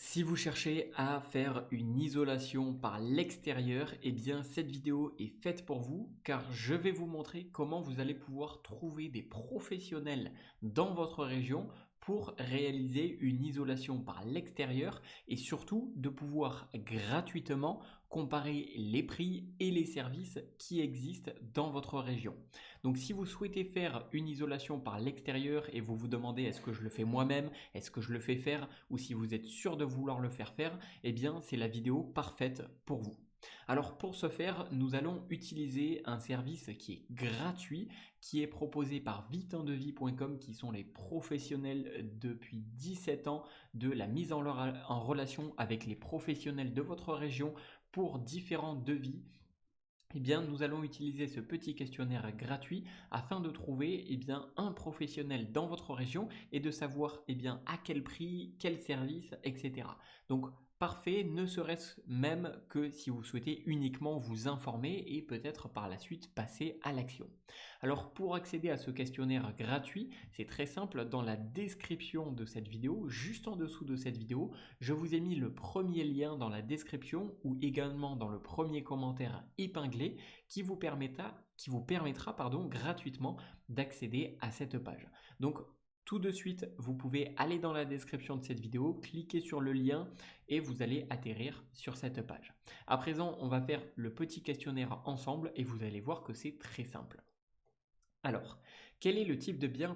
Si vous cherchez à faire une isolation par l'extérieur, eh bien cette vidéo est faite pour vous car je vais vous montrer comment vous allez pouvoir trouver des professionnels dans votre région pour réaliser une isolation par l'extérieur et surtout de pouvoir gratuitement comparer les prix et les services qui existent dans votre région. Donc si vous souhaitez faire une isolation par l'extérieur et vous vous demandez est-ce que je le fais moi-même, est-ce que je le fais faire ou si vous êtes sûr de vouloir le faire faire, eh bien c'est la vidéo parfaite pour vous. Alors pour ce faire, nous allons utiliser un service qui est gratuit, qui est proposé par viteindevis.com qui sont les professionnels depuis 17 ans de la mise en relation avec les professionnels de votre région pour différents devis. Eh bien, nous allons utiliser ce petit questionnaire gratuit afin de trouver un professionnel dans votre région et de savoir à quel prix, quel service, etc. Donc, parfait, ne serait-ce même que si vous souhaitez uniquement vous informer et peut-être par la suite passer à l'action. Alors, pour accéder à ce questionnaire gratuit, c'est très simple. Dans la description de cette vidéo, juste en dessous de cette vidéo, je vous ai mis le premier lien dans la description ou également dans le premier commentaire épinglé qui vous permettra gratuitement d'accéder à cette page. Donc tout de suite, vous pouvez aller dans la description de cette vidéo, cliquer sur le lien et vous allez atterrir sur cette page. À présent, on va faire le petit questionnaire ensemble et vous allez voir que c'est très simple. Alors, quel est le type de bien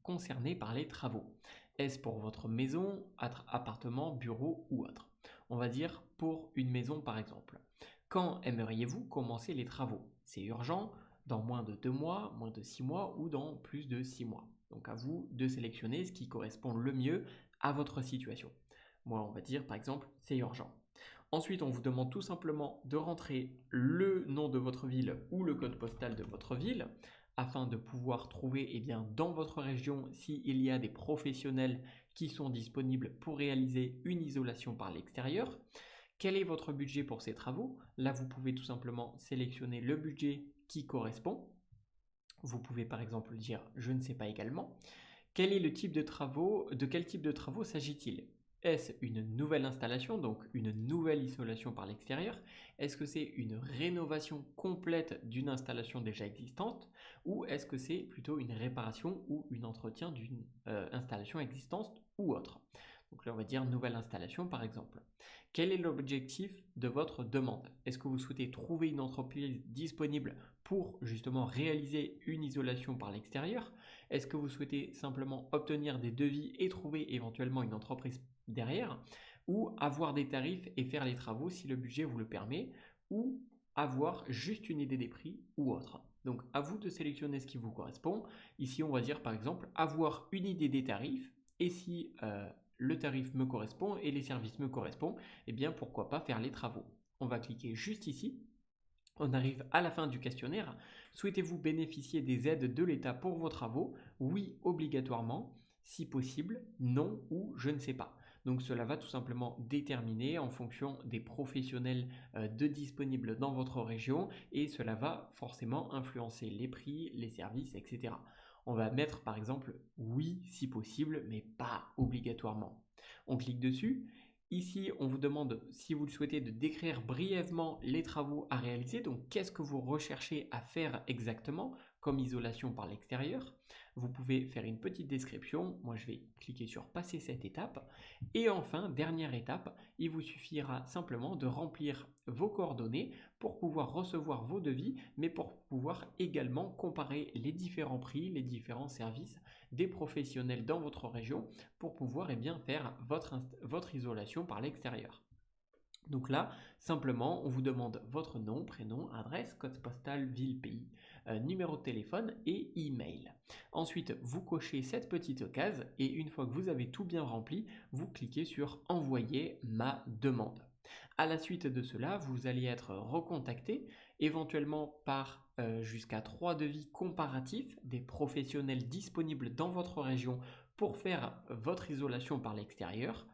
concerné par les travaux? Est-ce pour votre maison, appartement, bureau ou autre? On va dire pour une maison par exemple. Quand aimeriez-vous commencer les travaux? C'est urgent, dans moins de 2 mois, moins de 6 mois ou dans plus de 6 mois. Donc à vous de sélectionner ce qui correspond le mieux à votre situation. Moi, on va dire par exemple, c'est urgent. Ensuite, on vous demande tout simplement de rentrer le nom de votre ville ou le code postal de votre ville afin de pouvoir trouver dans votre région s'il y a des professionnels qui sont disponibles pour réaliser une isolation par l'extérieur. Quel est votre budget pour ces travaux? Là, vous pouvez tout simplement sélectionner le budget qui correspond. Vous pouvez par exemple dire je ne sais pas également. Quel est le type de travaux? De quel type de travaux s'agit-il? Est-ce une nouvelle installation, donc une nouvelle isolation par l'extérieur? Est-ce que c'est une rénovation complète d'une installation déjà existante? Ou est-ce que c'est plutôt une réparation ou un entretien d'une installation existante ou autre? Donc là, on va dire nouvelle installation par exemple. Quel est l'objectif de votre demande? Est-ce que vous souhaitez trouver une entreprise disponible pour justement réaliser une isolation par l'extérieur? Est-ce que vous souhaitez simplement obtenir des devis et trouver éventuellement une entreprise derrière? Ou avoir des tarifs et faire les travaux si le budget vous le permet? Ou avoir juste une idée des prix ou autre? Donc à vous de sélectionner ce qui vous correspond. Ici, on va dire par exemple avoir une idée des tarifs et si le tarif me correspond et les services me correspondent, eh bien pourquoi pas faire les travaux. On va cliquer juste ici. On arrive à la fin du questionnaire. Souhaitez-vous bénéficier des aides de l'État pour vos travaux? Oui, obligatoirement. Si possible, non ou je ne sais pas. Donc cela va tout simplement déterminer en fonction des professionnels de disponibles dans votre région et cela va forcément influencer les prix, les services, etc. On va mettre par exemple oui si possible, mais pas obligatoirement. On clique dessus. Ici, on vous demande, si vous le souhaitez, de décrire brièvement les travaux à réaliser. Donc, qu'est-ce que vous recherchez à faire exactement comme isolation par l'extérieur? Vous pouvez faire une petite description. Moi, je vais cliquer sur passer cette étape. Et enfin, dernière étape, il vous suffira simplement de remplir vos coordonnées pour pouvoir recevoir vos devis, mais pour pouvoir également comparer les différents prix, les différents services des professionnels dans votre région pour pouvoir faire votre isolation par l'extérieur. Donc là, simplement, on vous demande votre nom, prénom, adresse, code postal, ville, pays, numéro de téléphone et email. Ensuite, vous cochez cette petite case et une fois que vous avez tout bien rempli, vous cliquez sur envoyer ma demande. À la suite de cela, vous allez être recontacté, éventuellement par jusqu'à 3 devis comparatifs des professionnels disponibles dans votre région pour faire votre isolation par l'extérieur.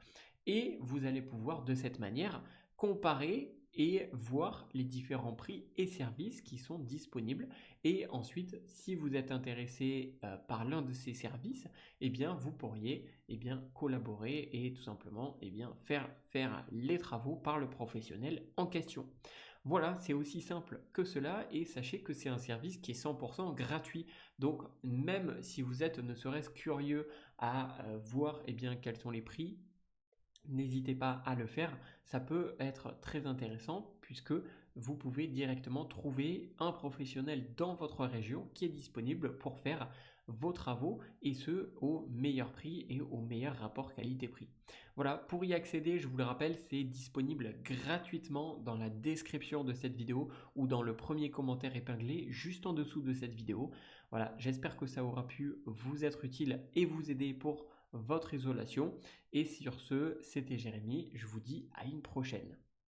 Et vous allez pouvoir de cette manière comparer et voir les différents prix et services qui sont disponibles. Et ensuite, si vous êtes intéressé par l'un de ces services, eh bien, vous pourriez collaborer et tout simplement faire les travaux par le professionnel en question. Voilà, c'est aussi simple que cela et sachez que c'est un service qui est 100% gratuit. Donc même si vous êtes ne serait-ce curieux à voir quels sont les prix, n'hésitez pas à le faire, ça peut être très intéressant puisque vous pouvez directement trouver un professionnel dans votre région qui est disponible pour faire vos travaux et ce au meilleur prix et au meilleur rapport qualité-prix. Voilà, pour y accéder, je vous le rappelle, c'est disponible gratuitement dans la description de cette vidéo ou dans le premier commentaire épinglé juste en dessous de cette vidéo. Voilà, j'espère que ça aura pu vous être utile et vous aider pour votre isolation. Et sur ce, c'était Jérémy, je vous dis à une prochaine.